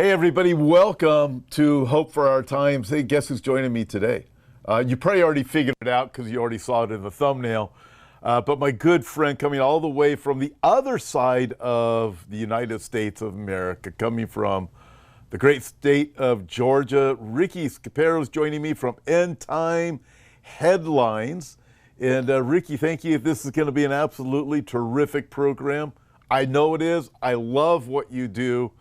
Hey everybody, welcome to Hope for Our Times. Hey, guess who's joining me today? You probably already figured it out because you already saw it in the thumbnail. But my good friend coming all the way from the other side of the United States of America, coming from the great state of Georgia, Ricky Scaparo is joining me from End Time Headlines. And Ricky, thank you. This is going to be an absolutely terrific program. I know it is. I love what you do.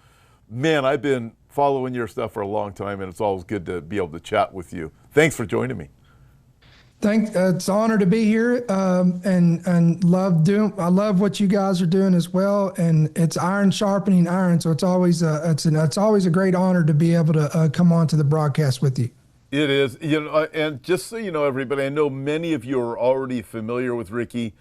Man, I've been following your stuff for a long time, and it's always good to be able to chat with you. Thanks for joining me. It's an honor to be here, and I love what you guys are doing as well. And it's iron sharpening iron, so it's always a great honor to be able to come on to the broadcast with you. It is, and just so you know, everybody, I know many of you are already familiar with Ricky.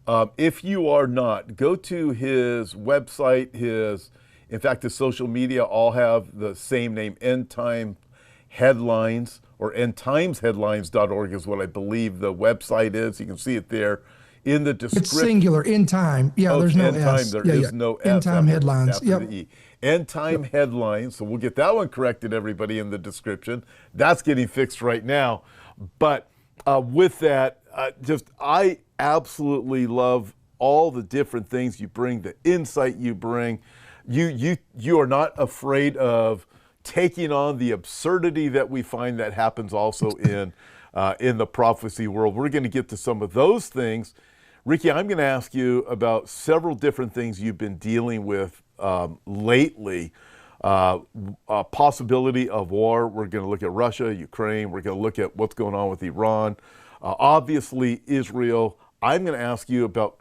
If you are not, go to his website, in fact, his social media all have the same name, End Time Headlines, or endtimesheadlines.org is what I believe the website is. You can see it there in the description. It's singular, End Time. Yeah, there's no S. There is no S. End Time Headlines. After the E. End Time Headlines. So we'll get that one corrected, everybody, in the description. That's getting fixed right now. But with that, I absolutely love all the different things you bring, the insight you bring. You are not afraid of taking on the absurdity that we find that happens also in the prophecy world. We're going to get to some of those things. Ricky, I'm going to ask you about several different things you've been dealing with lately. Possibility of war. We're going to look at Russia, Ukraine. We're going to look at what's going on with Iran. Obviously, Israel. I'm going to ask you about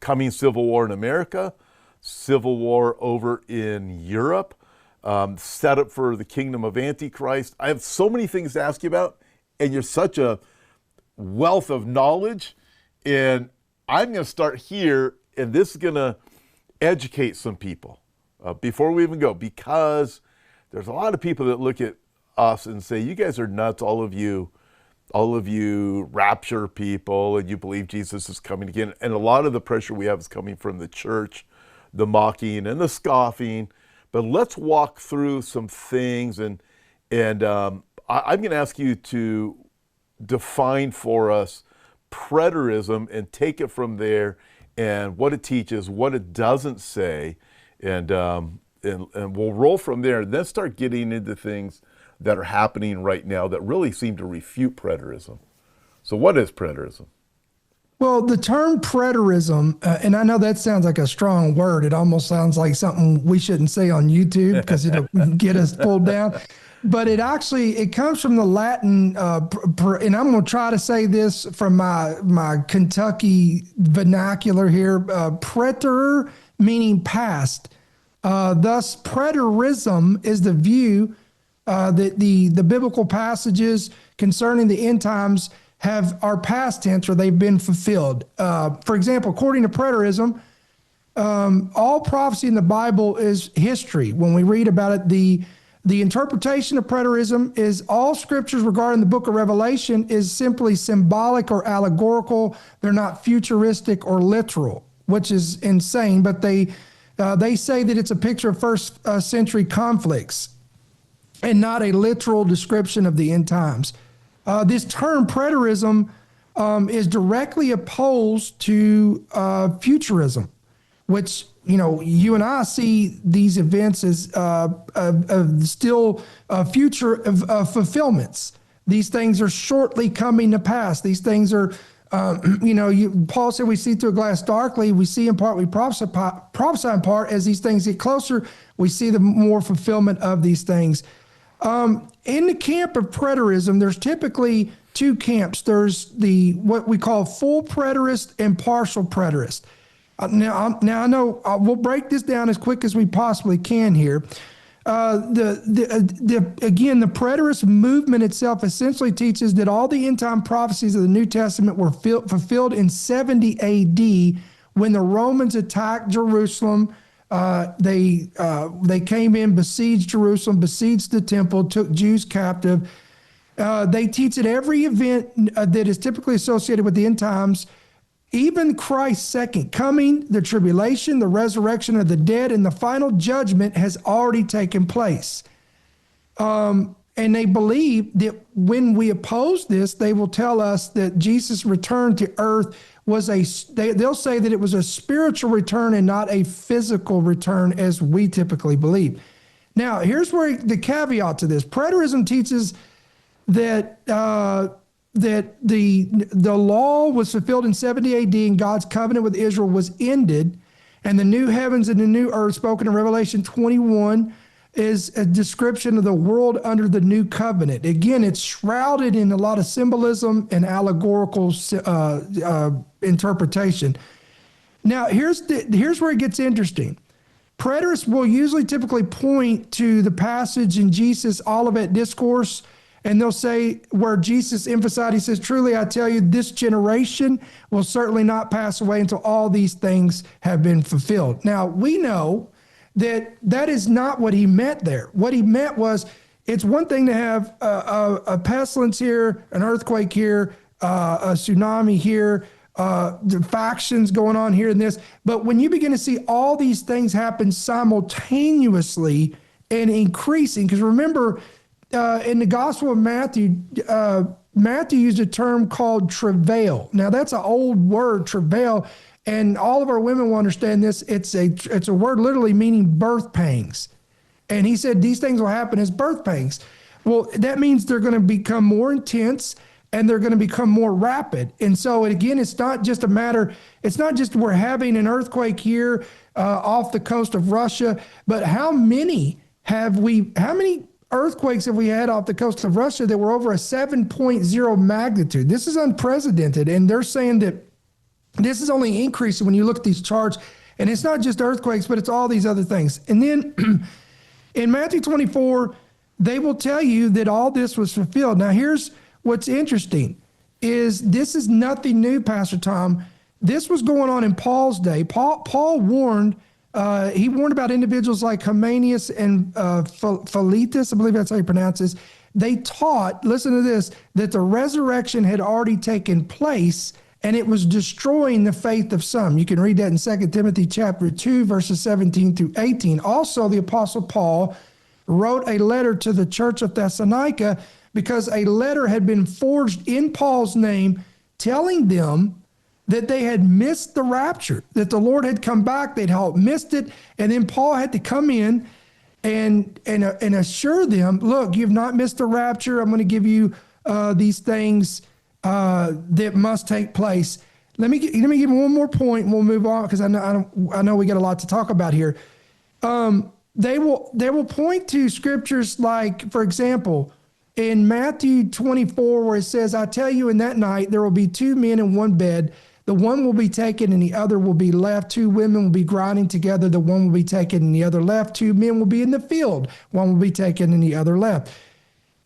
coming civil war in America, civil war over in Europe, set up for the kingdom of Antichrist. I have so many things to ask you about, and you're such a wealth of knowledge. And I'm going to start here, and this is going to educate some people before we even go, because there's a lot of people that look at us and say, you guys are nuts, all of you rapture people, and you believe Jesus is coming again. And a lot of the pressure we have is coming from the church, the mocking and the scoffing. But let's walk through some things, and I'm going to ask you to define for us preterism and take it from there, and what it teaches, what it doesn't say, and we'll roll from there, and then start getting into things that are happening right now that really seem to refute preterism. So what is preterism? Well, the term preterism, and I know that sounds like a strong word. It almost sounds like something we shouldn't say on YouTube because it'll get us pulled down. But it comes from the Latin, and I'm going to try to say this from my Kentucky vernacular here, preter, meaning past. Thus, preterism is the view that the biblical passages concerning the end times are past tense, or they've been fulfilled. For example, according to preterism, all prophecy in the Bible is history. When we read about it, the interpretation of preterism is all scriptures regarding the book of Revelation is simply symbolic or allegorical. They're not futuristic or literal, which is insane. But they say that it's a picture of first century conflicts and not a literal description of the end times. This term preterism is directly opposed to futurism, which, you and I see these events as still future fulfillments. These things are shortly coming to pass. These things are, Paul said we see through a glass darkly. We see in part, we prophesy in part. As these things get closer, we see the more fulfillment of these things. In the camp of preterism, there's typically two camps. There's what we call full preterist and partial preterist. Now I know we'll break this down as quick as we possibly can here. Again, the preterist movement itself essentially teaches that all the end time prophecies of the New Testament were fulfilled in 70 AD when the Romans attacked Jerusalem. They came in, besieged Jerusalem, besieged the temple, took Jews captive. They teach that every event that is typically associated with the end times even Christ's second coming, the tribulation, the resurrection of the dead, and the final judgment has already taken place. And they believe that when we oppose this, they will tell us that Jesus' return to earth was they'll say that it was a spiritual return and not a physical return as we typically believe. Now, here's where the caveat to this. Preterism teaches that that the law was fulfilled in 70 AD and God's covenant with Israel was ended, and the new heavens and the new earth spoken in Revelation 21 is a description of the world under the new covenant. Again, it's shrouded in a lot of symbolism and allegorical interpretation. Now, here's where it gets interesting. Preterists will usually typically point to the passage in Jesus' Olivet Discourse, and they'll say where Jesus emphasized, he says, truly I tell you, this generation will certainly not pass away until all these things have been fulfilled. Now, we know that that is not what he meant there. What he meant was, it's one thing to have a pestilence here, an earthquake here, a tsunami here, the factions going on here and this. But when you begin to see all these things happen simultaneously and increasing, because remember, in the Gospel of Matthew, Matthew used a term called travail. Now, that's an old word, travail, and all of our women will understand this. It's a word literally meaning birth pangs. And he said these things will happen as birth pangs. Well, that means they're going to become more intense and they're going to become more rapid. And so, again, it's not just we're having an earthquake here off the coast of Russia, but how many earthquakes have we had off the coast of Russia that were over a 7.0 magnitude? This is unprecedented. And they're saying that this is only increasing when you look at these charts. And it's not just earthquakes, but it's all these other things. And then in Matthew 24, they will tell you that all this was fulfilled. Now, here's what's interesting is this is nothing new, Pastor Tom. This was going on in Paul's day. Paul warned, he warned about individuals like Hymenius and Philetus, I believe that's how you pronounce this. They taught, listen to this, that the resurrection had already taken place and it was destroying the faith of some. You can read that in 2 Timothy chapter 2, verses 17 through 18. Also, the Apostle Paul wrote a letter to the church of Thessalonica because a letter had been forged in Paul's name telling them that they had missed the rapture, that the Lord had come back, they'd all missed it, and then Paul had to come in and assure them, look, you've not missed the rapture. I'm going to give you these things that must take place. Let me give one more point, and we'll move on because I know we got a lot to talk about here. They will point to scriptures like, for example, in Matthew 24, where it says, I tell you, in that night there will be two men in one bed. The one will be taken and the other will be left. Two women will be grinding together. The one will be taken and the other left. Two men will be in the field. One will be taken and the other left.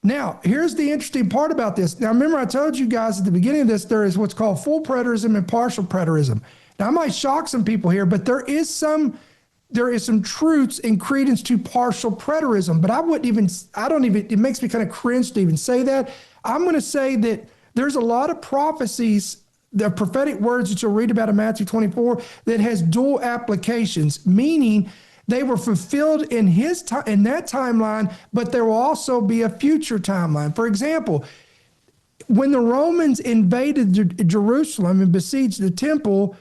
Now, here's the interesting part about this. Now, remember I told you guys at the beginning of this, there is what's called full preterism and partial preterism. Now, I might shock some people here, but there is some truths and credence to partial preterism, but it makes me kind of cringe to even say that. I'm going to say that there's a lot of prophecies, the prophetic words that you'll read about in Matthew 24, that has dual applications, meaning they were fulfilled in that timeline, but there will also be a future timeline. For example, when the Romans invaded Jerusalem and besieged the temple,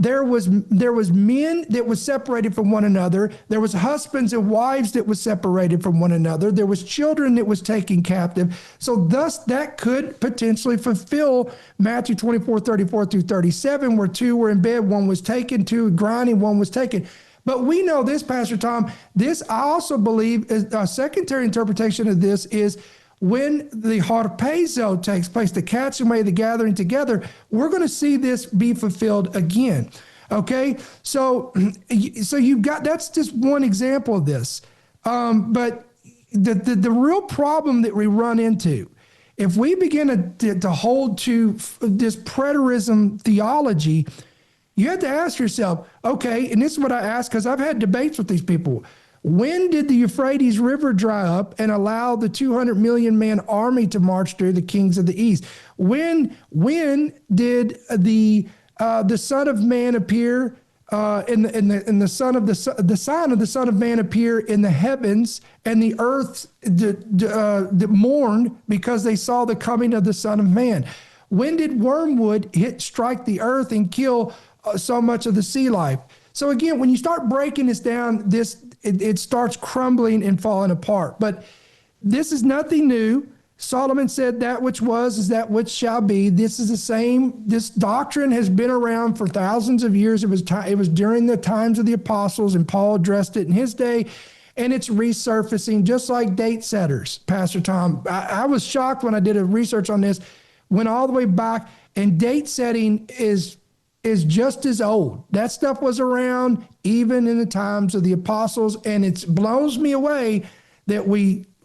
there was men that was separated from one another. There was husbands and wives that was separated from one another. There was children that was taken captive. So thus that could potentially fulfill Matthew 24, 34 through 37, where two were in bed, one was taken, two grinding, one was taken. But we know this, Pastor Tom, this I also believe is a secondary interpretation of this is when the harpazo takes place, the catching away, the gathering together, we're going to see this be fulfilled again. Okay, so you've got, that's just one example of this. But the real problem that we run into, if we begin to hold to this preterism theology, you have to ask yourself, okay, and this is what I ask because I've had debates with these people. When did the Euphrates River dry up and allow the 200 million man army to march through the kings of the east? When did the the Son of Man appear, and the sign of the Son of Man appear in the heavens, and the earth mourned because they saw the coming of the Son of Man. When did wormwood strike the earth and kill so much of the sea life? So again, when you start breaking this down, it starts crumbling and falling apart. But this is nothing new. Solomon said that which was is that which shall be. This is the same. This doctrine has been around for thousands of years. It was during the times of the apostles, and Paul addressed it in his day, and it's resurfacing just like date setters, Pastor Tom. I was shocked when I did a research on this, went all the way back, and date setting is just as old. That stuff was around even in the times of the apostles, and it blows me away that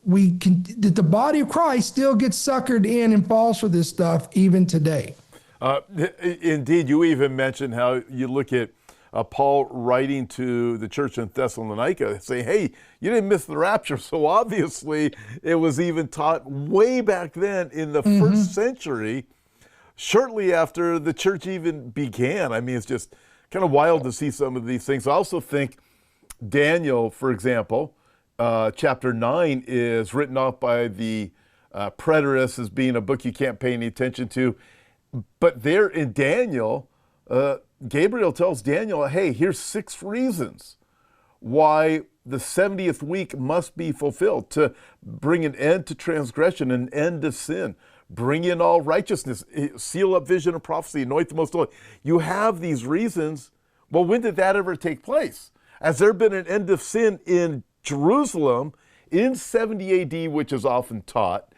that the body of Christ still gets suckered in and falls for this stuff even today. Indeed, you even mentioned how you look at Paul writing to the church in Thessalonica, saying, hey, you didn't miss the rapture. So obviously it was even taught way back then in the first century, shortly after the church even began. I mean, it's just kind of wild to see some of these things. I also think Daniel, for example, chapter 9 is written off by the preterists as being a book you can't pay any attention to. But there in Daniel, Gabriel tells Daniel, hey, here's 6 reasons why the 70th week must be fulfilled, to bring an end to transgression, an end to sin, bring in all righteousness, seal up vision and prophecy, anoint the most holy. You have these reasons. Well, when did that ever take place? Has there been an end of sin in Jerusalem in 70 AD, which is often taught,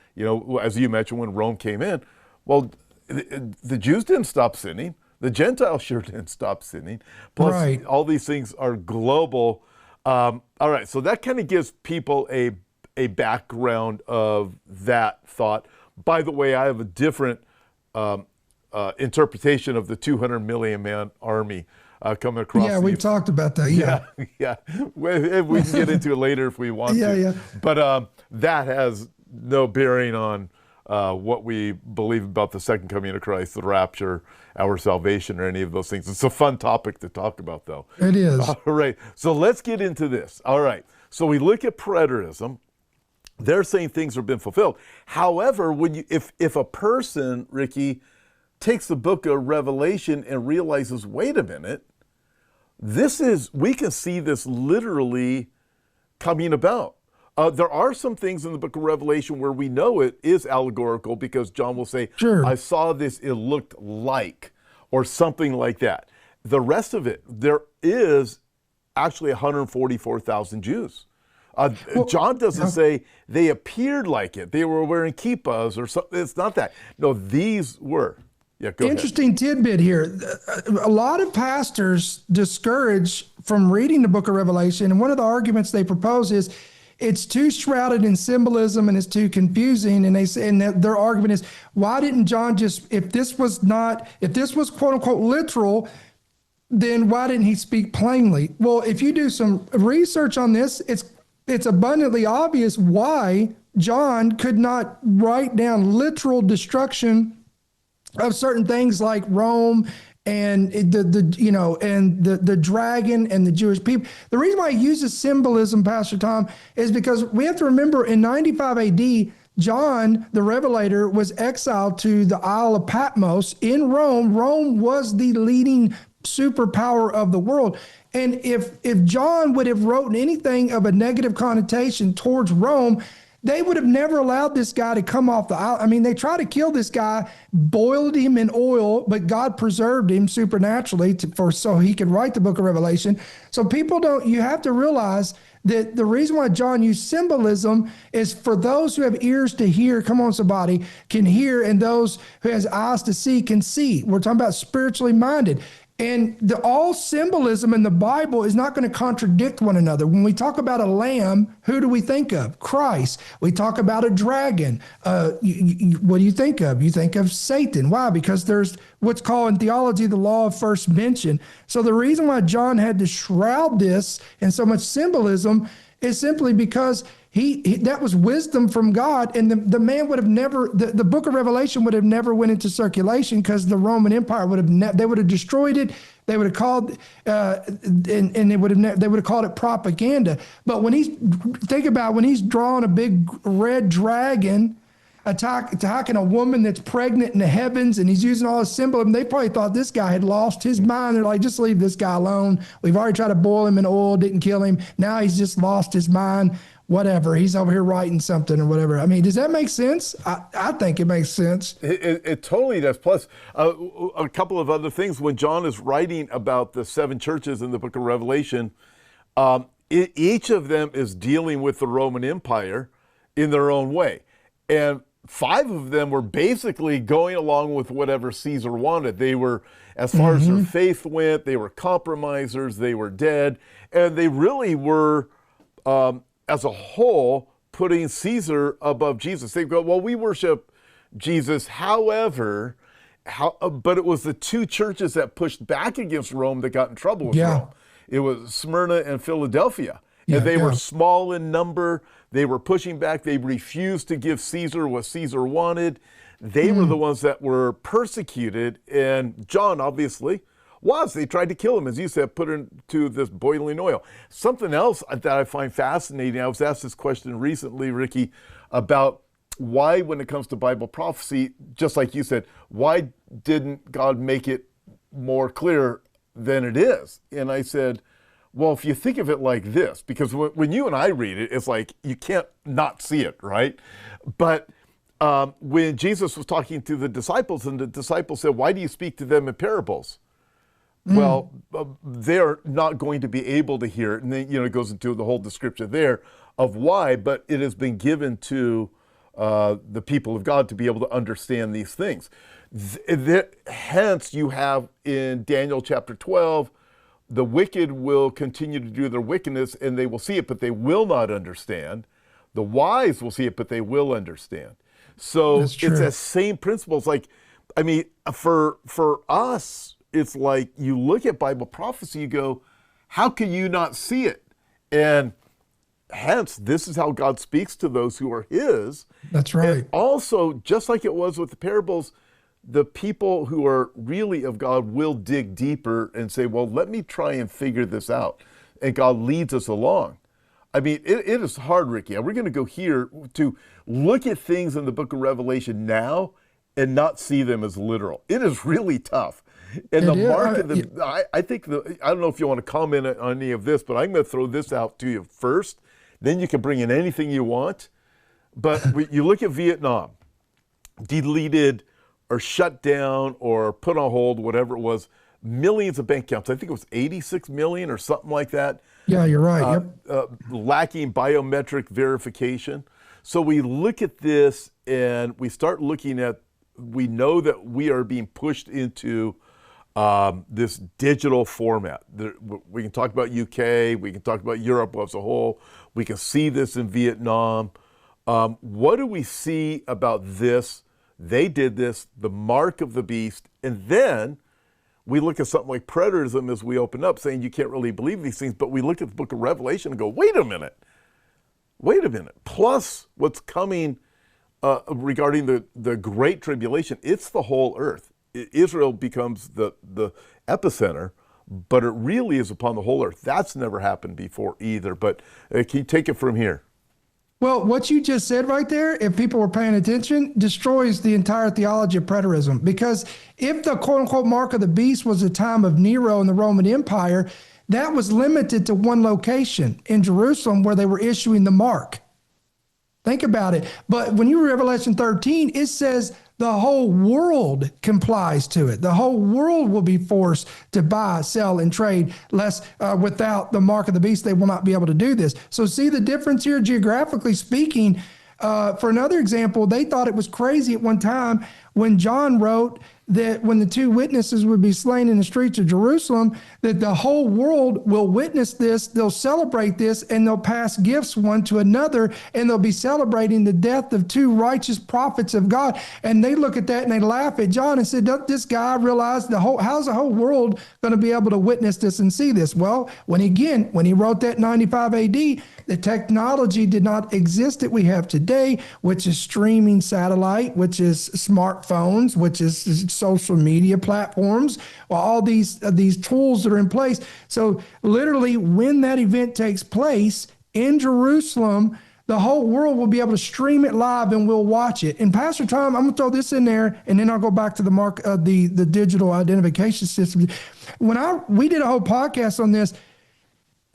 as you mentioned, when Rome came in? Well, the Jews didn't stop sinning. The Gentiles sure didn't stop sinning. Plus, all these things are global. All right, so that kind of gives people a background of that thought. By the way, I have a different interpretation of the 200 million man army coming across. Yeah, we've talked about that. Yeah. We can get into it later if we want to. Yeah. But that has no bearing on what we believe about the second coming of Christ, the rapture, our salvation, or any of those things. It's a fun topic to talk about, though. It is. All right. So let's get into this. All right. So we look at preterism. They're saying things have been fulfilled. However, if a person, Ricky, takes the book of Revelation and realizes, wait a minute, we can see this literally coming about. There are some things in the book of Revelation where we know it is allegorical, because John will say, sure, I saw this, it looked like, or something like that. The rest of it, there is actually 144,000 Jews. John doesn't say they appeared like it. They were wearing kippahs or something. It's not that. No, these were. Yeah, go ahead. Interesting tidbit here. A lot of pastors discourage from reading the book of Revelation, and one of the arguments they propose is it's too shrouded in symbolism and it's too confusing. And they say, and their argument is, why didn't John if this was quote unquote literal, then why didn't he speak plainly? Well, if you do some research on this, it's abundantly obvious why John could not write down literal destruction of certain things like Rome and the dragon and the Jewish people. The reason why he uses symbolism, Pastor Tom, is because we have to remember in 95 AD, John, the Revelator, was exiled to the Isle of Patmos in Rome. Rome was the leading superpower of the world. And if John would have written anything of a negative connotation towards Rome, they would have never allowed this guy to come off the island. I mean, they tried to kill this guy, boiled him in oil, but God preserved him supernaturally so he could write the book of Revelation. So you have to realize that the reason why John used symbolism is for those who have ears to hear, come on somebody, can hear, and those who has eyes to see can see. We're talking about spiritually minded. And all symbolism in the Bible is not going to contradict one another. When we talk about a lamb, who do we think of? Christ. We talk about a dragon. What do you think of? You think of Satan. Why? Because there's what's called in theology the law of first mention. So the reason why John had to shroud this in so much symbolism is simply because that was wisdom from God, and the man would have never, the book of Revelation would have never went into circulation because the Roman Empire would have they would have destroyed it. They would have called and they would have called it propaganda. But when he's drawing a big red dragon attacking a woman that's pregnant in the heavens, and he's using all his symbolism, they probably thought this guy had lost his mind. They're like, just leave this guy alone. We've already tried to boil him in oil, didn't kill him. Now he's just lost his mind. Whatever, he's over here writing something or whatever. I mean, does that make sense? I think it makes sense. It totally does. Plus, a couple of other things. When John is writing about the 7 churches in the book of Revelation, each of them is dealing with the Roman Empire in their own way. And 5 of them were basically going along with whatever Caesar wanted. They were, as far as their faith went, they were compromisers, they were dead, and they really were, as a whole, putting Caesar above Jesus. They go, well, we worship Jesus, however, but it was the 2 churches that pushed back against Rome that got in trouble with Rome. It was Smyrna and Philadelphia. And they were small in number. They were pushing back. They refused to give Caesar what Caesar wanted. They were the ones that were persecuted. And John, obviously, they tried to kill him, as you said, put into this boiling oil. Something else that I find fascinating, I was asked this question recently, Ricky, about why, when it comes to Bible prophecy, just like you said, why didn't God make it more clear than it is? And I said, well, if you think of it like this, because when you and I read it, it's like you can't not see it, right? But when Jesus was talking to the disciples, and the disciples said, why do you speak to them in parables? Well, they're not going to be able to hear it. And then, it goes into the whole description there of why, but it has been given to the people of God to be able to understand these things. Hence, you have in Daniel chapter 12, the wicked will continue to do their wickedness, and they will see it, but they will not understand. The wise will see it, but they will understand. So it's the same principles. Like, I mean, for us, it's like you look at Bible prophecy, you go, how can you not see it? And hence, this is how God speaks to those who are his. That's right. And also, just like it was with the parables, the people who are really of God will dig deeper and say, well, let me try and figure this out. And God leads us along. I mean, it is hard, Ricky. We're going to go here to look at things in the book of Revelation now and not see them as literal. It is really tough. And I think, I don't know if you want to comment on any of this, but I'm going to throw this out to you first. Then you can bring in anything you want. But you look at Vietnam, deleted or shut down or put on hold, whatever it was, millions of bank accounts. I think it was 86 million or something like that. Yeah, you're right. Lacking biometric verification. So we look at this and we start looking at, we know that we are being pushed into this digital format. We can talk about UK, we can talk about Europe as a whole. We can see this in Vietnam. What do we see about this? They did this, the mark of the beast, and then we look at something like preterism as we open up, saying you can't really believe these things, but we look at the book of Revelation and go, wait a minute. Plus what's coming regarding the Great Tribulation, it's the whole earth. Israel becomes the epicenter, but it really is upon the whole earth. That's never happened before either, but can you take it from here? Well, what you just said right there, if people were paying attention, destroys the entire theology of preterism. Because if the quote-unquote mark of the beast was the time of Nero and the Roman Empire, that was limited to one location in Jerusalem where they were issuing the mark. Think about it. But when you read Revelation 13, it says the whole world complies to it. The whole world will be forced to buy, sell, and trade, lest without the mark of the beast, they will not be able to do this. So see the difference here, geographically speaking. For another example, they thought it was crazy at one time when John wrote that when the two witnesses would be slain in the streets of Jerusalem, that the whole world will witness this, they'll celebrate this, and they'll pass gifts one to another, and they'll be celebrating the death of two righteous prophets of God. And they look at that and they laugh at John and said, "Doesn't this guy realize how's the whole world going to be able to witness this and see this?" Well, when he wrote that 95 AD, the technology did not exist that we have today, which is streaming satellite, which is smartphones, which is social media platforms, all these tools that are in place. So literally when that event takes place in Jerusalem, the whole world will be able to stream it live and we'll watch it. And Pastor Tom, I'm going to throw this in there, and then I'll go back to the digital identification system. We did a whole podcast on this,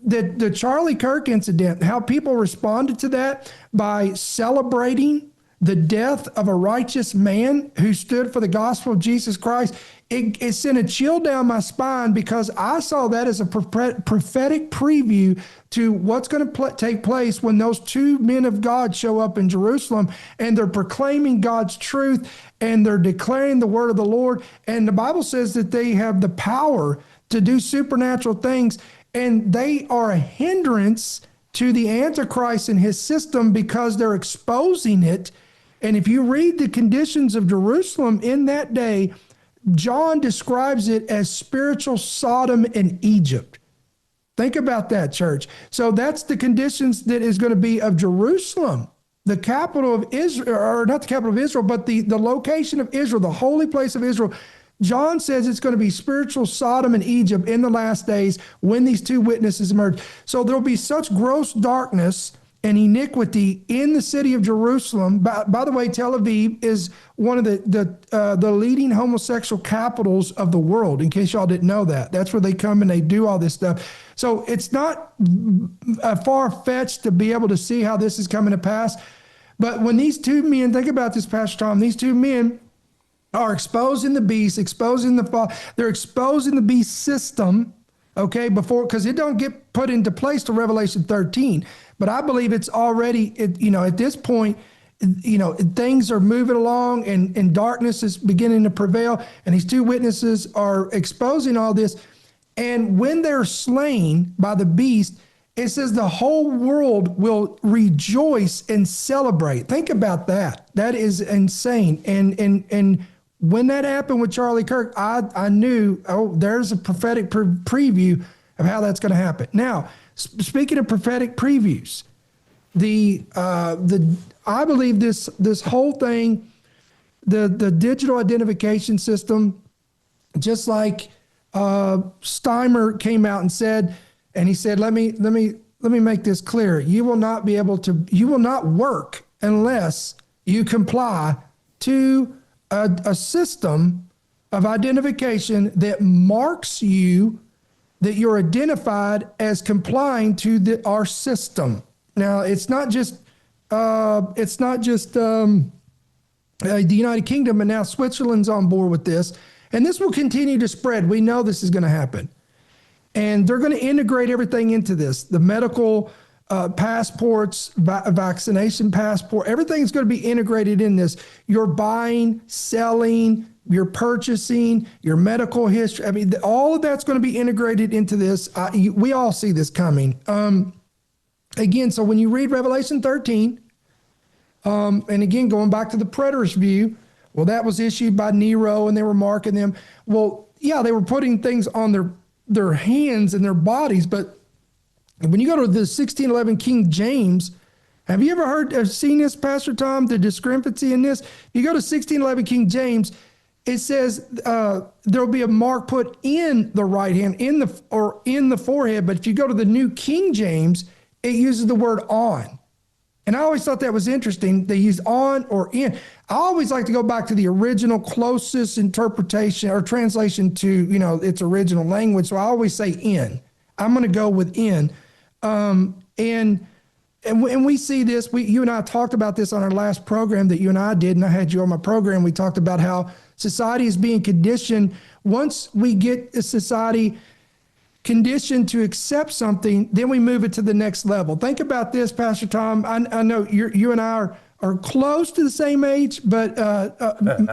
the Charlie Kirk incident, how people responded to that by celebrating the death of a righteous man who stood for the gospel of Jesus Christ. It sent a chill down my spine, because I saw that as a prophetic preview to what's going to take place when those two men of God show up in Jerusalem, and they're proclaiming God's truth and they're declaring the word of the Lord. And the Bible says that they have the power to do supernatural things, and they are a hindrance to the Antichrist and his system because they're exposing it. And if you read the conditions of Jerusalem in that day, John describes it as spiritual Sodom and Egypt. Think about that, church. So that's the conditions that is going to be of Jerusalem, the capital of Israel, or not the capital of Israel, but the location of Israel, the holy place of Israel. John says it's going to be spiritual Sodom and Egypt in the last days when these two witnesses emerge. So there'll be such gross darkness and iniquity in the city of Jerusalem. By the way, Tel Aviv is one of the leading homosexual capitals of the world, in case y'all didn't know that. That's where they come and they do all this stuff. So it's not far-fetched to be able to see how this is coming to pass. But when these two men, think about this, Pastor Tom, these two men are exposing the beast, they're exposing the beast system, okay, because it don't get put into place till Revelation 13. But I believe it's already, at this point, things are moving along and darkness is beginning to prevail. And these two witnesses are exposing all this. And when they're slain by the beast, it says the whole world will rejoice and celebrate. Think about that. That is insane. And when that happened with Charlie Kirk, I knew, there's a prophetic preview of how that's going to happen. Now, speaking of prophetic previews, I believe this whole thing, the digital identification system, just like Steimer came out and said, and he said, let me make this clear. You will not work unless you comply to a system of identification that marks you, that you're identified as complying to our system. Now, it's not just the United Kingdom, but now Switzerland's on board with this, and this will continue to spread. We know this is going to happen, and they're going to integrate everything into this: the medical passports, vaccination passport, everything's going to be integrated in this. You're buying, selling, you're purchasing, your medical history. I mean, all of that's going to be integrated into this. We all see this coming. Again, so when you read Revelation 13, and again, going back to the preterist view, well, that was issued by Nero and they were marking them. Well, yeah, they were putting things on their hands and their bodies, but when you go to the 1611 King James, have you ever seen this, Pastor Tom, the discrepancy in this? You go to 1611 King James, it says there'll be a mark put in the right hand, in the forehead. But if you go to the New King James, it uses the word on. And I always thought that was interesting. They use on or in. I always like to go back to the original closest interpretation or translation to, its original language. So I always say in. I'm going to go with in. And we see this, you and I talked about this on our last program that you and I did, and I had you on my program. We talked about how society is being conditioned. Once we get a society conditioned to accept something, then we move it to the next level. Think about this, Pastor Tom. I know you and I are close to the same age, but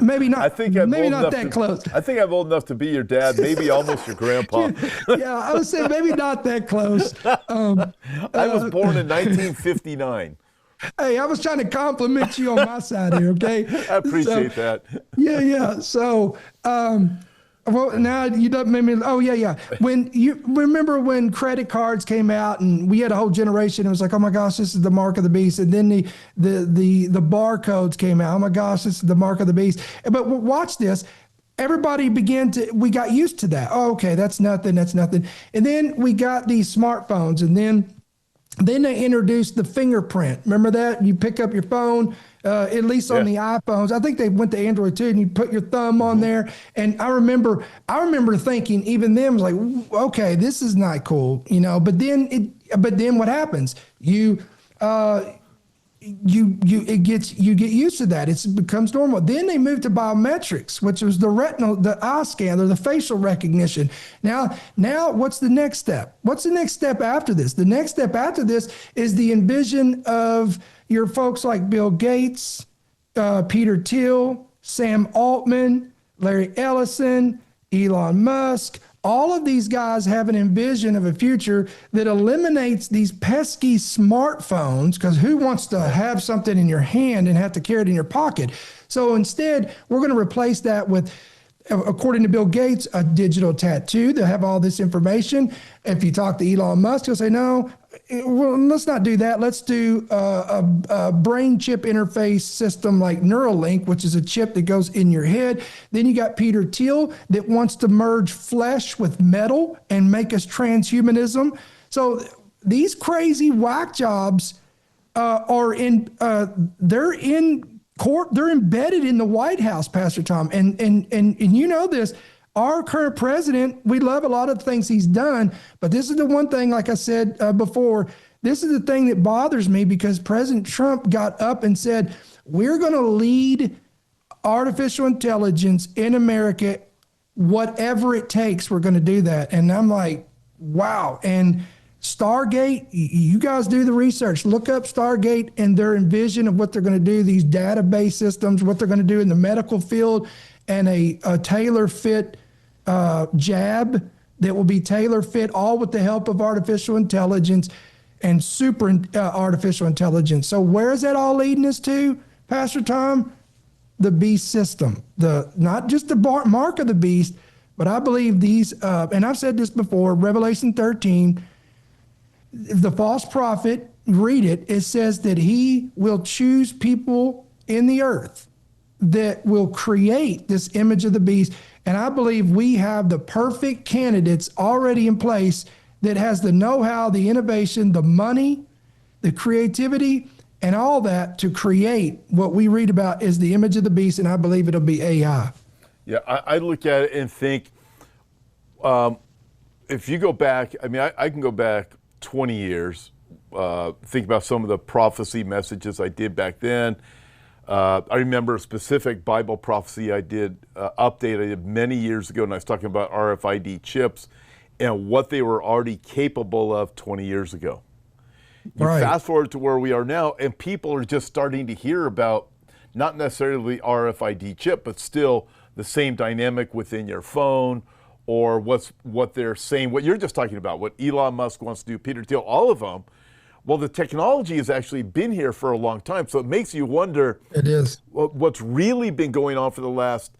maybe not. I think I'm maybe old not enough that to, close. I think I'm old enough to be your dad, maybe almost your grandpa. Yeah, I would say maybe not that close. I was born in 1959. Hey, I was trying to compliment you on my side here, okay? I appreciate that. Yeah, yeah. So, well, now you don't make me. Oh, yeah, yeah. When you remember when credit cards came out, and we had a whole generation, it was like, oh my gosh, this is the mark of the beast. And then the barcodes came out. Oh my gosh, this is the mark of the beast. But watch this. Everybody we got used to that. Oh, okay, that's nothing. That's nothing. And then we got these smartphones, and then they introduced the fingerprint. Remember that? You pick up your phone, at least on the iPhones. I think they went to Android too, and you put your thumb on there. And I remember thinking, even them was like, okay, this is not cool, you know. But then what happens? You get used to that. It becomes normal. Then they moved to biometrics, which was the retinal, the eye scan, or the facial recognition. Now, what's the next step? What's the next step after this? The next step after this is the envision of your folks like Bill Gates, Peter Thiel, Sam Altman, Larry Ellison, Elon Musk. All of these guys have an envision of a future that eliminates these pesky smartphones, because who wants to have something in your hand and have to carry it in your pocket? So instead, we're going to replace that with, according to Bill Gates, a digital tattoo. They'll have all this information. If you talk to Elon Musk, he'll say, no, well, let's not do that. Let's do a brain chip interface system like Neuralink, which is a chip that goes in your head. Then you got Peter Thiel that wants to merge flesh with metal and make us transhumanism. So these crazy whack jobs they're in court. They're embedded in the White House, Pastor Tom. And you know this. Our current president, we love a lot of the things he's done, but this is the one thing, like I said before, this is the thing that bothers me, because President Trump got up and said, we're going to lead artificial intelligence in America, whatever it takes, we're going to do that. And I'm like, wow. And Stargate, you guys do the research, look up Stargate and their envision of what they're going to do, these database systems, what they're going to do in the medical field, and a tailor-fit jab that will be tailor-fit, all with the help of artificial intelligence and super artificial intelligence. So where is that all leading us to, Pastor Tom? The beast system, not just the mark of the beast, but I believe these, and I've said this before, Revelation 13, the false prophet, read it, it says that he will choose people in the earth that will create this image of the beast. And I believe we have the perfect candidates already in place that has the know-how, the innovation, the money, the creativity, and all that to create what we read about is the image of the beast, and I believe it'll be AI. Yeah, I look at it and think, if you go back, I mean, I can go back 20 years, think about some of the prophecy messages I did back then. I remember a specific Bible prophecy I did, update I did many years ago, and I was talking about RFID chips and what they were already capable of 20 years ago. You fast forward to where we are now, and people are just starting to hear about not necessarily the RFID chip, but still the same dynamic within your phone, or what they're saying, what you're just talking about, what Elon Musk wants to do, Peter Thiel, all of them. Well, the technology has actually been here for a long time, so it makes you wonder. It is. What's really been going on for the last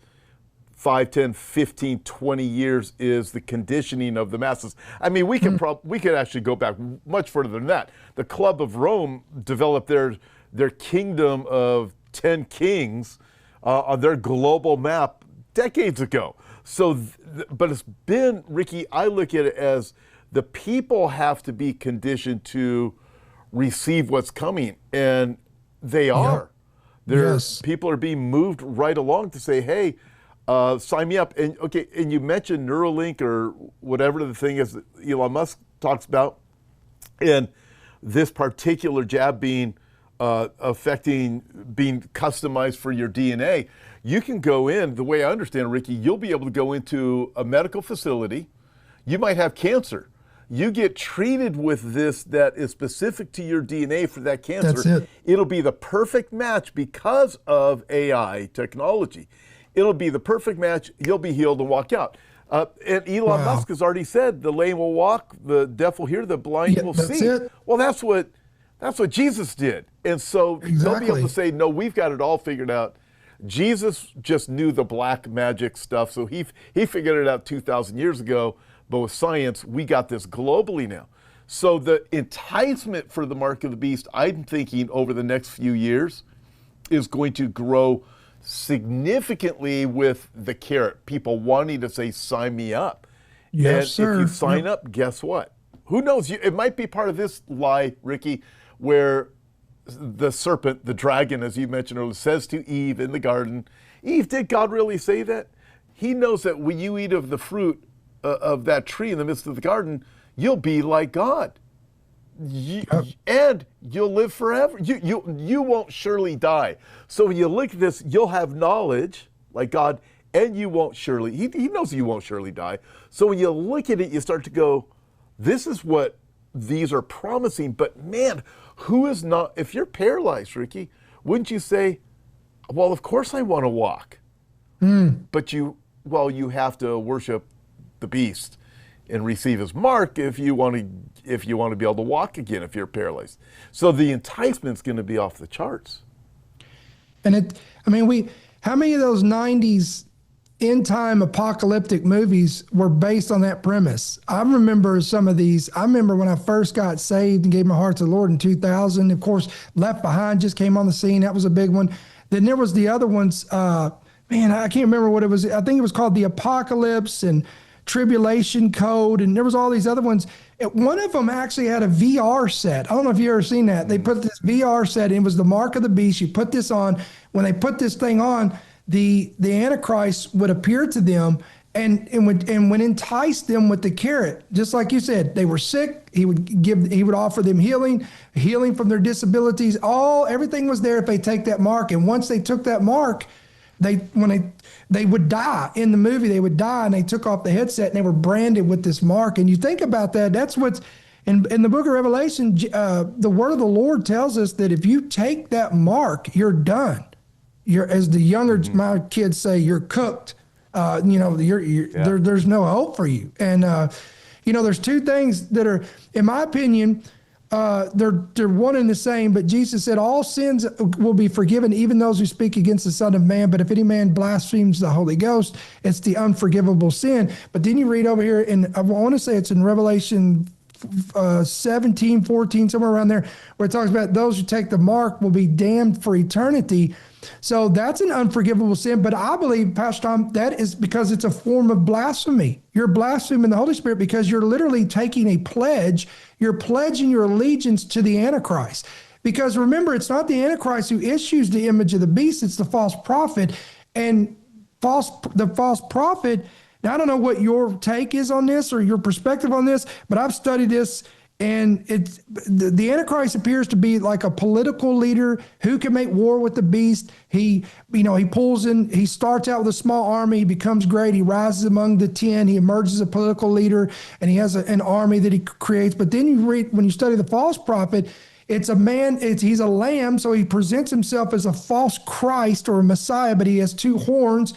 5, 10, 15, 20 years is the conditioning of the masses. I mean, we could actually go back much further than that. The Club of Rome developed their kingdom of 10 kings on their global map decades ago. So, but it's been, Ricky, I look at it as the people have to be conditioned to receive what's coming, and they are. Yes. People are being moved right along to say, hey, sign me up. And okay, and you mentioned Neuralink or whatever the thing is that Elon Musk talks about, and this particular jab being being customized for your DNA. You can go in, the way I understand it, Ricky, you'll be able to go into a medical facility. You might have cancer. you get treated with this that is specific to your DNA for that cancer. That's it. It'll be the perfect match because of AI technology. It'll be the perfect match. You'll be healed and walk out. And Elon Musk has already said the lame will walk, the deaf will hear, the blind will see. It. Well, that's what Jesus did. And so they'll be able to say, no, we've got it all figured out. Jesus just knew the black magic stuff, so he figured it out 2,000 years ago. But with science, we got this globally now. So the enticement for the mark of the beast, I'm thinking over the next few years, is going to grow significantly with the carrot. People wanting to say, sign me up. Yes, sir. If you sign up, guess what? Who knows? It might be part of this lie, Ricky, where the serpent, the dragon, as you mentioned earlier, says to Eve in the garden, Eve, did God really say that? He knows that when you eat of the fruit of that tree in the midst of the garden, you'll be like God. And you'll live forever. You won't surely die. So when you look at this, you'll have knowledge like God, and you won't surely, he knows you won't surely die. So when you look at it, you start to go, this is what these are promising. But man, who is not, if you're paralyzed, Ricky, wouldn't you say, well, of course I want to walk. But you have to worship the beast and receive his mark if you want to be able to walk again if you're paralyzed. So the enticement's going to be off the charts. And how many of those 90s end time apocalyptic movies were based on that premise? I remember some of these. I remember when I first got saved and gave my heart to the Lord in 2000. Of course, Left Behind just came on the scene. That was a big one. Then there was the other ones. I can't remember what it was. I think it was called The Apocalypse and Tribulation Code, and there was all these other ones. One of them actually had a VR set. I don't know if you ever seen that. They put this VR set in. It was the mark of the beast. You put this on. When they put this thing on, the Antichrist would appear to them and would entice them with the carrot. Just like you said, they were sick. He would offer them healing from their disabilities. Everything was there if they take that mark. And once they took that mark, they would die. In the movie, they would die, and they took off the headset and they were branded with this mark. And you think about that, that's what's in the book of Revelation. The word of the Lord tells us that if you take that mark, you're done. You're, as the younger my kids say, you're cooked. There's no hope for you. And there's two things that are, in my opinion, they're one and the same, but Jesus said all sins will be forgiven, even those who speak against the Son of Man. But if any man blasphemes the Holy Ghost, it's the unforgivable sin. But then you read over here, and I want to say it's in Revelation 17, 14, somewhere around there, where it talks about those who take the mark will be damned for eternity. So that's an unforgivable sin. But I believe, Pastor Tom, that is because it's a form of blasphemy. You're blaspheming the Holy Spirit because you're literally taking a pledge. You're pledging your allegiance to the Antichrist. Because remember, it's not the Antichrist who issues the image of the beast. It's the false prophet. And the false prophet, now I don't know what your take is on this or your perspective on this, but I've studied this. And it's the Antichrist appears to be like a political leader who can make war with the beast. He pulls in, he starts out with a small army, he becomes great, he rises among the 10, he emerges as a political leader, and he has an army that he creates. But then you read, when you study the false prophet, it's a man, he's a lamb, so he presents himself as a false Christ or a Messiah, but he has two horns.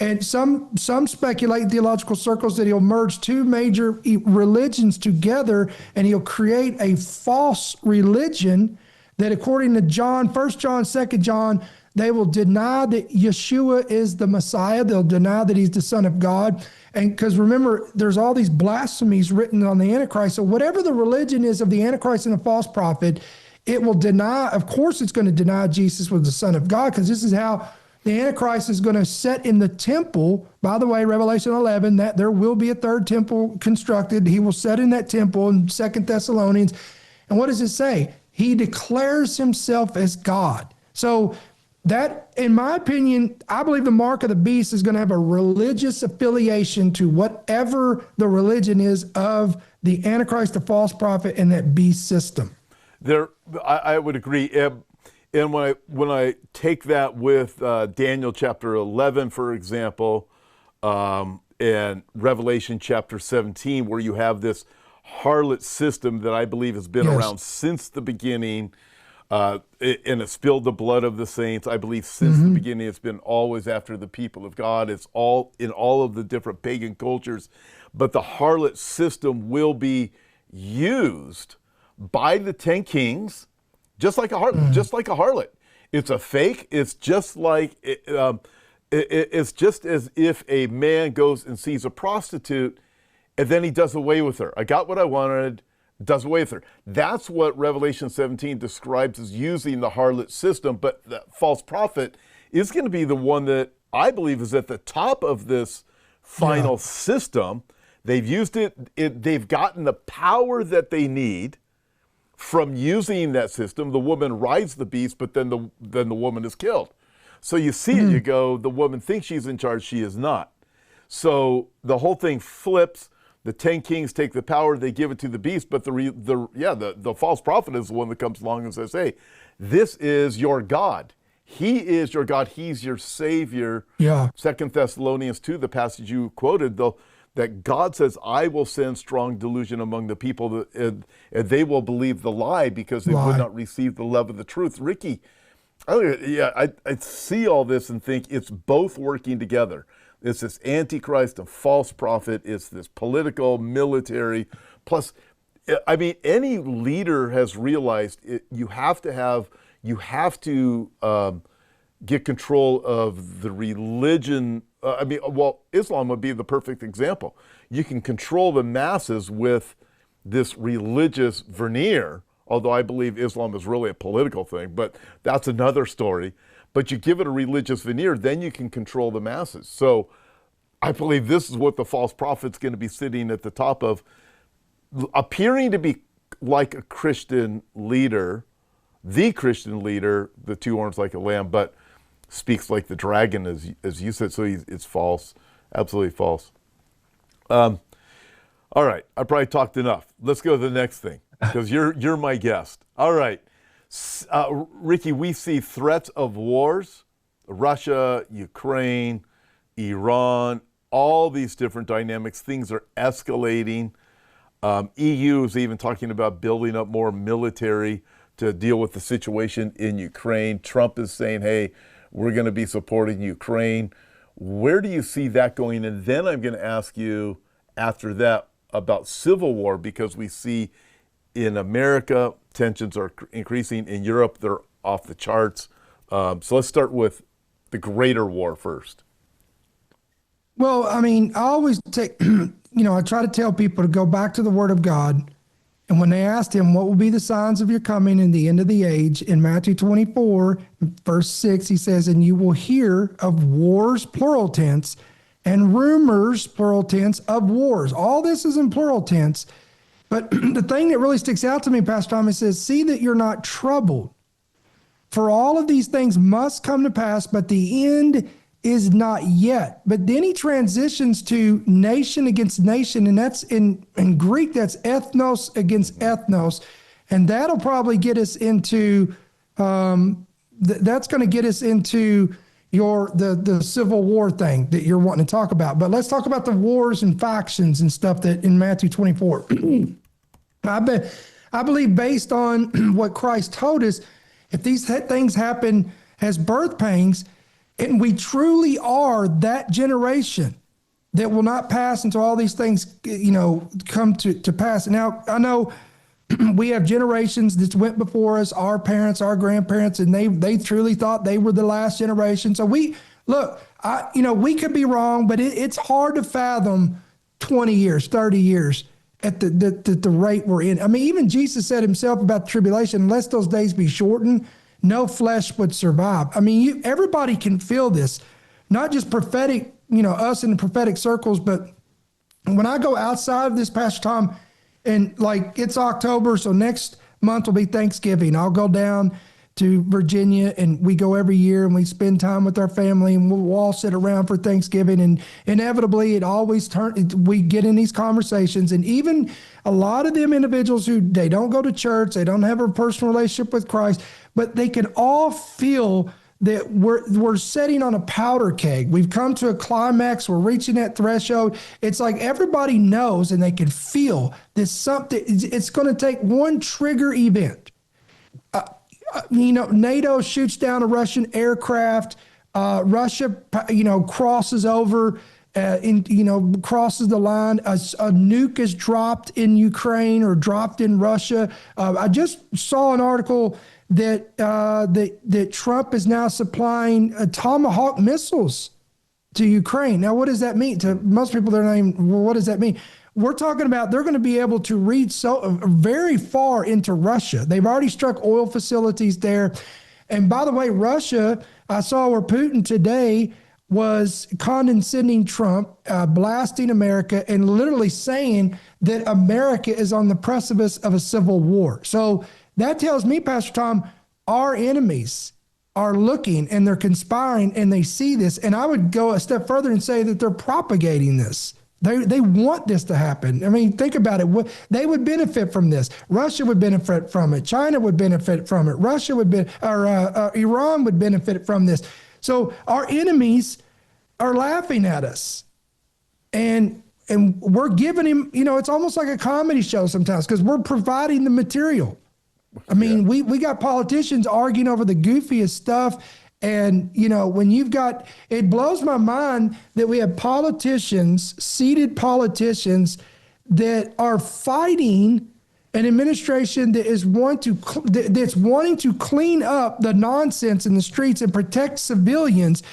And some speculate in theological circles that he'll merge two major religions together, and he'll create a false religion that, according to John, 1 John, 2 John, they will deny that Yeshua is the Messiah. They'll deny that he's the Son of God. And because remember, there's all these blasphemies written on the Antichrist. So whatever the religion is of the Antichrist and the false prophet, it will deny, of course it's going to deny Jesus was the Son of God, because this is how the Antichrist is going to set in the temple. By the way, Revelation 11, that there will be a third temple constructed. He will set in that temple in 2 Thessalonians. And what does it say? He declares himself as God. So that, in my opinion, I believe the mark of the beast is going to have a religious affiliation to whatever the religion is of the Antichrist, the false prophet, and that beast system. I would agree. And when I take that with Daniel chapter 11, for example, and Revelation chapter 17, where you have this harlot system that I believe has been around since the beginning, and it spilled the blood of the saints. I believe since the beginning, it's been always after the people of God. It's all in all of the different pagan cultures. But the harlot system will be used by the 10 kings, just like a harlot. It's a fake. It's just like it's just as if a man goes and sees a prostitute, and then he does away with her. I got what I wanted. Does away with her. That's what Revelation 17 describes as using the harlot system. But the false prophet is going to be the one that I believe is at the top of this final system. They've used it. They've gotten the power that they need from using that system. The woman rides the beast, but then the woman is killed. So you see it. You go, the woman thinks she's in charge. She is not. So the whole thing flips. The 10 kings take the power, they give it to the beast, but the false prophet is the one that comes along and says, hey, this is your God. He is your God. He's your Savior. Yeah. 2 Thessalonians 2, the passage you quoted, though, that God says, I will send strong delusion among the people, and they will believe the lie because they would not receive the love of the truth. Ricky, I see all this and think it's both working together. It's this antichrist and false prophet. It's this political, military. Plus, I mean, any leader has realized you have to get control of the religion. Islam would be the perfect example. You can control the masses with this religious veneer, although I believe Islam is really a political thing, but that's another story. But you give it a religious veneer, then you can control the masses. So I believe this is what the false prophet's going to be sitting at the top of, appearing to be like a Christian leader, the two horns like a lamb, but speaks like the dragon, as you said. So it's false, absolutely false. All right, I probably talked enough. Let's go to the next thing, because you're my guest. All right. Ricky, we see threats of wars, Russia, Ukraine, Iran, all these different dynamics. Things are escalating. EU is even talking about building up more military to deal with the situation in Ukraine. Trump is saying, hey, we're going to be supporting Ukraine. Where do you see that going? And then I'm going to ask you after that about civil war, because we see in America, tensions are increasing. In Europe, they're off the charts. So let's start with the greater war first. Well, I mean, I always take, I try to tell people to go back to the Word of God. And when they asked him, what will be the signs of your coming in the end of the age? In Matthew 24, verse 6, he says, and you will hear of wars, plural tense, and rumors, plural tense, of wars. All this is in plural tense. But the thing that really sticks out to me, Pastor Thomas, says, see that you're not troubled. For all of these things must come to pass, but the end is not yet. But then he transitions to nation against nation, and that's in Greek, that's ethnos against ethnos. And that'll probably get us into, that's going to get us into the Civil War thing that you're wanting to talk about. But let's talk about the wars and factions and stuff that in Matthew 24. I believe based on what Christ told us, if these things happen as birth pangs, and we truly are that generation that will not pass until all these things, come to pass. Now, I know we have generations that went before us, our parents, our grandparents, and they truly thought they were the last generation. So we could be wrong, but it's hard to fathom 20 years, 30 years at the rate we're in. I mean, even Jesus said himself about the tribulation, unless those days be shortened, no flesh would survive. I mean, everybody can feel this, not just prophetic, us in the prophetic circles, but when I go outside of this, Pastor Tom, and like it's October, so next month will be Thanksgiving. I'll go down to Virginia, and we go every year and we spend time with our family, and we'll all sit around for Thanksgiving. And inevitably it always we get in these conversations, and even a lot of them individuals who they don't go to church, they don't have a personal relationship with Christ, but they can all feel that we're sitting on a powder keg. We've come to a climax. We're reaching that threshold. It's like everybody knows and they can feel this something. It's going to take one trigger event. NATO shoots down a Russian aircraft. Russia, crosses over, crosses the line. A nuke is dropped in Ukraine or dropped in Russia. I just saw an article that Trump is now supplying Tomahawk missiles to Ukraine. Now, what does that mean? To most people, they're not even, well, what does that mean? We're talking about they're going to be able to reach so very far into Russia. They've already struck oil facilities there. And by the way, Russia, I saw where Putin today was condescending Trump, blasting America, and literally saying that America is on the precipice of a civil war. So that tells me, Pastor Tom, our enemies are looking and they're conspiring and they see this. And I would go a step further and say that they're propagating this. They want this to happen. I mean, think about it. They would benefit from this. Russia would benefit from it. China would benefit from it. Iran would benefit from this. So our enemies are laughing at us. And we're giving him, it's almost like a comedy show sometimes because we're providing the material. I mean, we got politicians arguing over the goofiest stuff. And, when it blows my mind that we have seated politicians that are fighting an administration that is that's wanting to clean up the nonsense in the streets and protect civilians.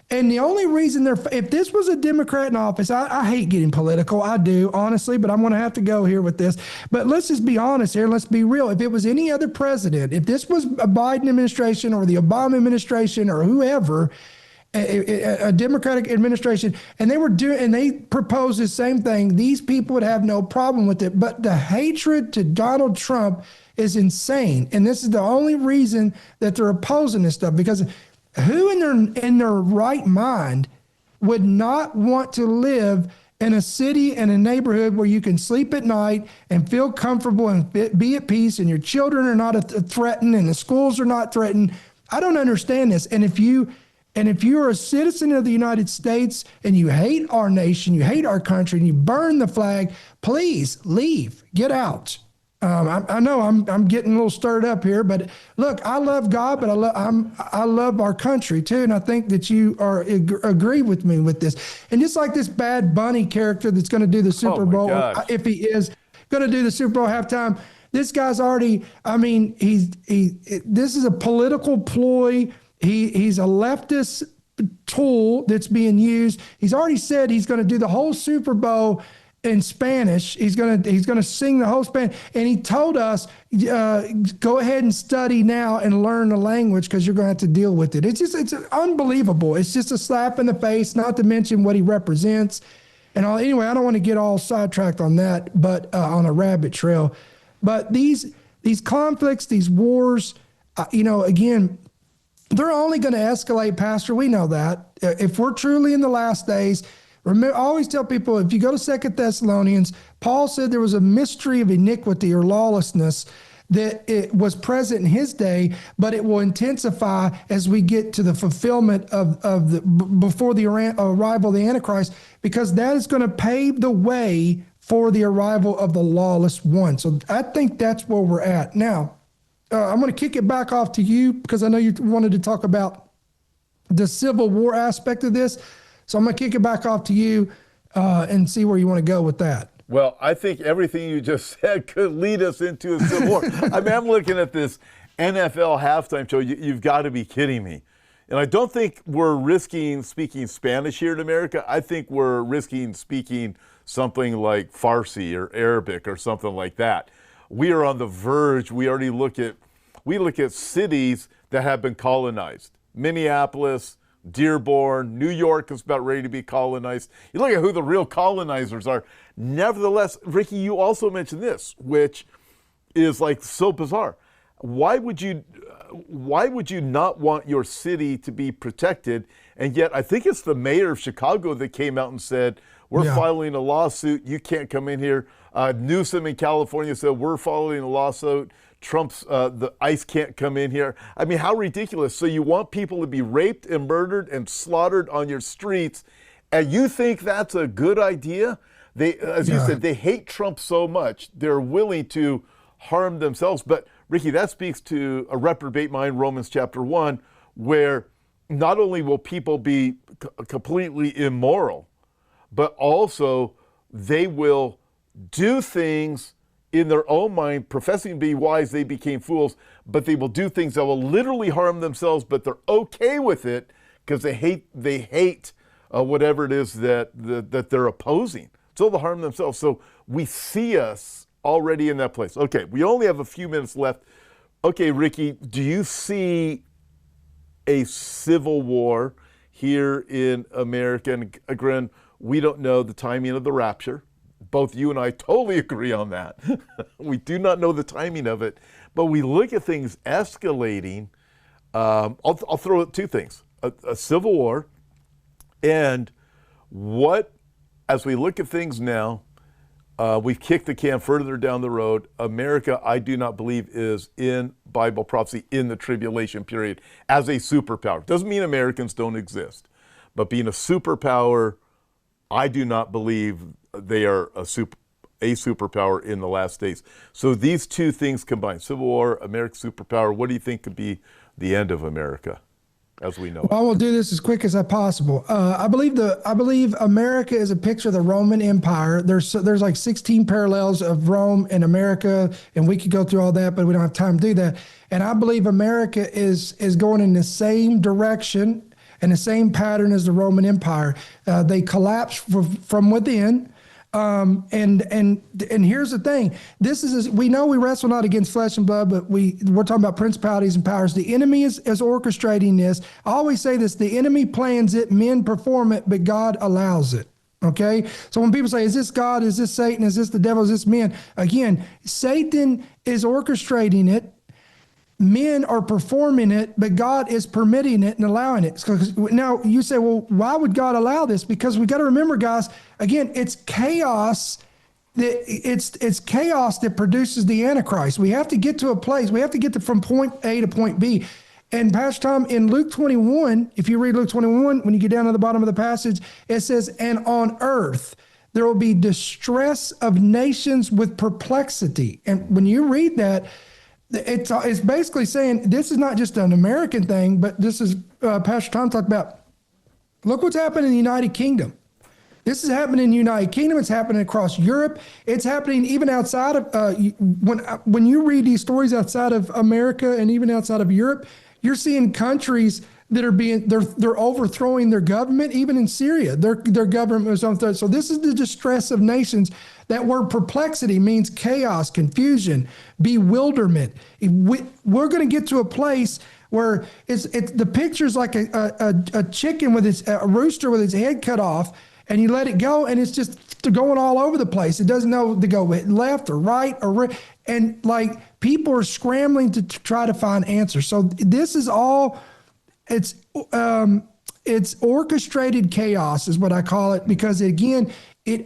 And the only reason if this was a Democrat in office, I hate getting political. I do, honestly, but I'm going to have to go here with this. But let's just be honest here. Let's be real. If it was any other president, if this was a Biden administration or the Obama administration or whoever, a Democratic administration, and they proposed the same thing, these people would have no problem with it. But the hatred to Donald Trump is insane. And this is the only reason that they're opposing this stuff, because who in their right mind would not want to live in a city and a neighborhood where you can sleep at night and feel comfortable and be at peace and your children are not threatened and the schools are not threatened? I don't understand this. And if you're a citizen of the United States and you hate our nation, you hate our country, and you burn the flag, please leave, get out. I know I'm getting a little stirred up here, but look, I love God, but I love our country too, and I think that you agree with me with this. And just like this Bad Bunny character that's going to do the Super Bowl, if he is going to do the Super Bowl halftime, this guy's already. I mean, this is a political ploy. He's a leftist tool that's being used. He's already said he's going to do the whole Super Bowl in Spanish. He's gonna sing the whole Spanish, and he told us, go ahead and study now and learn the language because you're gonna have to deal with it. It's unbelievable. It's just a slap in the face. Not to mention what he represents, and all. Anyway, I don't want to get all sidetracked on that, but on a rabbit trail. But these conflicts, these wars, again, they're only going to escalate, Pastor. We know that. If we're truly in the last days. Remember, I always tell people, if you go to 2 Thessalonians, Paul said there was a mystery of iniquity or lawlessness that it was present in his day, but it will intensify as we get to the fulfillment before the arrival of the Antichrist, because that is going to pave the way for the arrival of the lawless one. So I think that's where we're at. Now, I'm going to kick it back off to you because I know you wanted to talk about the Civil War aspect of this. So I'm going to kick it back off to you and see where you want to go with that. Well, I think everything you just said could lead us into a civil war. I mean, I'm looking at this NFL halftime show. You've got to be kidding me. And I don't think we're risking speaking Spanish here in America. I think we're risking speaking something like Farsi or Arabic or something like that. We are on the verge. We look at cities that have been colonized. Minneapolis, Dearborn, New York is about ready to be colonized. You look at who the real colonizers are. Nevertheless, Ricky, you also mentioned this, which is like so bizarre. Why would you not want your city to be protected? And yet, I think it's the mayor of Chicago that came out and said, we're filing a lawsuit. You can't come in here. Newsom in California said, we're filing a lawsuit. Trump's, the ICE can't come in here. I mean, how ridiculous. So you want people to be raped and murdered and slaughtered on your streets, and you think that's a good idea? They, as you said, they hate Trump so much, they're willing to harm themselves. But Ricky, that speaks to a reprobate mind, Romans chapter 1, where not only will people be completely immoral, but also they will do things in their own mind, professing to be wise, they became fools, but they will do things that will literally harm themselves, but they're okay with it because they hate whatever it is that they're opposing. So they'll harm themselves. So we see us already in that place. Okay, we only have a few minutes left. Okay, Ricky, do you see a civil war here in America? And again, we don't know the timing of the rapture. Both you and I totally agree on that. We do not know the timing of it, but we look at things escalating. I'll throw out two things: a civil war, and what, as we look at things now, we've kicked the can further down the road. America, I do not believe, is in Bible prophecy in the tribulation period as a superpower. Doesn't mean Americans don't exist, but being a superpower, I do not believe they are a superpower in the last days. So these two things combined, civil war, American superpower, what do you think could be the end of America as we know it? Well, I will do this as quick as possible. I believe America is a picture of the Roman Empire. There's like 16 parallels of Rome and America, and we could go through all that, but we don't have time to do that. And I believe America is going in the same direction and the same pattern as the Roman Empire. They collapsed from within. And here's the thing. We know we wrestle not against flesh and blood, but we're talking about principalities and powers. The enemy is orchestrating this. I always say this: the enemy plans it, men perform it, but God allows it. Okay. So when people say, is this God? Is this Satan? Is this the devil? Is this men? Again, Satan is orchestrating it. Men are performing it, but God is permitting it and allowing it. Now you say, well, why would God allow this? Because we got to remember, guys, again, it's chaos. It's chaos that produces the Antichrist. We have to get to a place. We have to get from point A to point B. And Pastor Tom, in Luke 21, if you read Luke 21, when you get down to the bottom of the passage, it says, and on earth there will be distress of nations with perplexity. And when you read that, it's basically saying this is not just an American thing, but this is Pastor Tom talked about. Look what's happening in the United Kingdom. This is happening in the United Kingdom. It's happening across Europe. It's happening even outside of when you read these stories outside of America and even outside of Europe, you're seeing countries that are they're overthrowing their government. Even in Syria, their government was on. So this is the distress of nations. That word perplexity means chaos, confusion, bewilderment. We're going to get to a place where it's the picture's like a chicken with a rooster with its head cut off, and you let it go, and it's just going all over the place. It doesn't know to go left or right and like people are scrambling to try to find answers. So this is all. It's orchestrated chaos is what I call it, because again,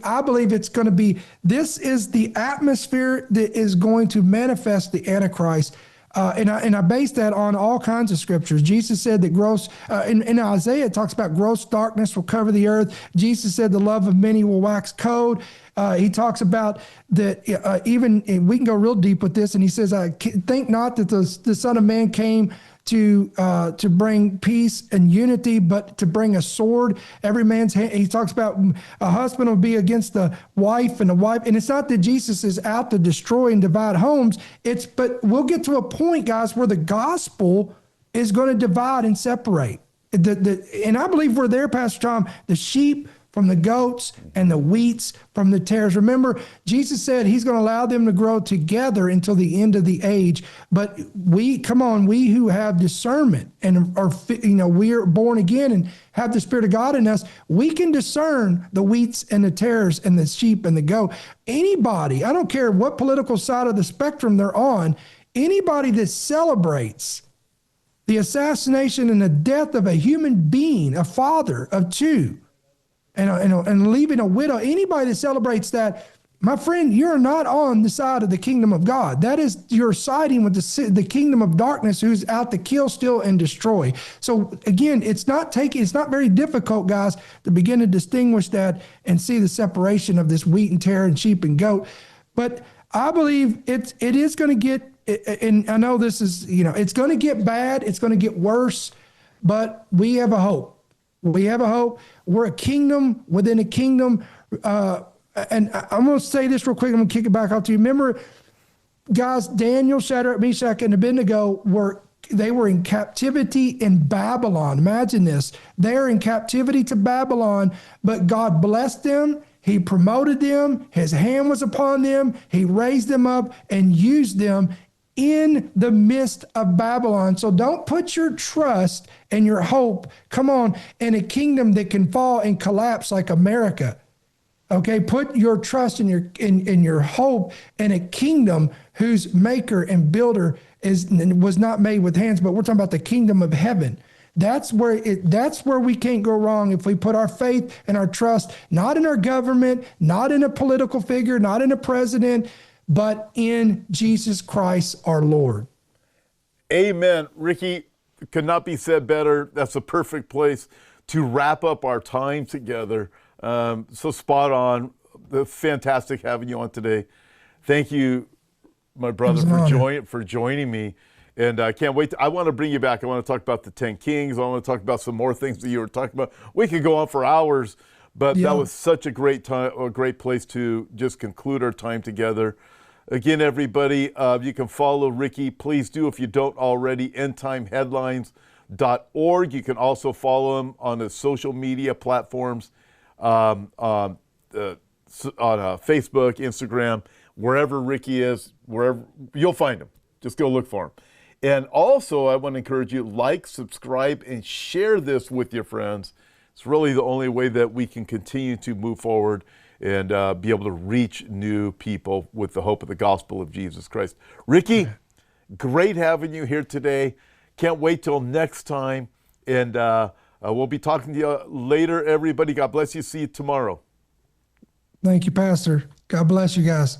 I believe it's going to be, this is the atmosphere that is going to manifest the Antichrist. And I base that on all kinds of scriptures. Jesus said that in Isaiah, it talks about gross darkness will cover the earth. Jesus said the love of many will wax cold. He talks about that even, we can go real deep with this, and he says, I think not that the Son of Man came to bring peace and unity, but to bring a sword. Every man's hand. He talks about a husband will be against the wife, and it's not that Jesus is out to destroy and divide homes. But we'll get to a point, guys, where the gospel is going to divide and separate. And I believe we're there, Pastor Tom. The sheep from the goats and the wheats from the tares. Remember, Jesus said he's going to allow them to grow together until the end of the age. But we who have discernment and we are born again and have the Spirit of God in us, we can discern the wheats and the tares and the sheep and the goat. Anybody, I don't care what political side of the spectrum they're on, anybody that celebrates the assassination and the death of a human being, a father of two, and leaving a widow, anybody that celebrates that, my friend, you're not on the side of the kingdom of God. That is, you're siding with the kingdom of darkness, who's out to kill, steal, and destroy. So again, it's not very difficult, guys, to begin to distinguish that and see the separation of this wheat and tare and sheep and goat. But I believe it is going to get, and I know this is, it's going to get bad. It's going to get worse, but we have a hope. We have a hope. We're a kingdom within a kingdom. And I'm going to say this real quick. I'm going to kick it back out to you. Remember, guys, Daniel, Shadrach, Meshach, and Abednego were in captivity in Babylon. Imagine this. They're in captivity to Babylon, but God blessed them. He promoted them. His hand was upon them. He raised them up and used them in the midst of Babylon. So don't put your trust and your hope, come on, in a kingdom that can fall and collapse like America. Okay, put your trust in your hope in a kingdom whose maker and builder was not made with hands, but we're talking about the kingdom of heaven. That's where we can't go wrong if we put our faith and our trust not in our government, not in a political figure, not in a president, but in Jesus Christ our Lord. Amen. Ricky, could not be said better. That's a perfect place to wrap up our time together. So spot on. Fantastic having you on today. Thank you, my brother, for joining me. And I can't wait. I want to bring you back. I want to talk about the 10 Kings. I want to talk about some more things that you were talking about. We could go on for hours, but that was such a great time, a great place to just conclude our time together. Again, everybody, you can follow Ricky. Please do, if you don't already, endtimeheadlines.org. You can also follow him on the social media platforms. On Facebook, Instagram, wherever Ricky is, wherever you'll find him. Just go look for him. And also, I want to encourage you, like, subscribe, and share this with your friends. It's really the only way that we can continue to move forward and be able to reach new people with the hope of the gospel of Jesus Christ. Ricky, great having you here today. Can't wait till next time. And we'll be talking to you later, everybody. God bless you. See you tomorrow. Thank you, Pastor. God bless you guys.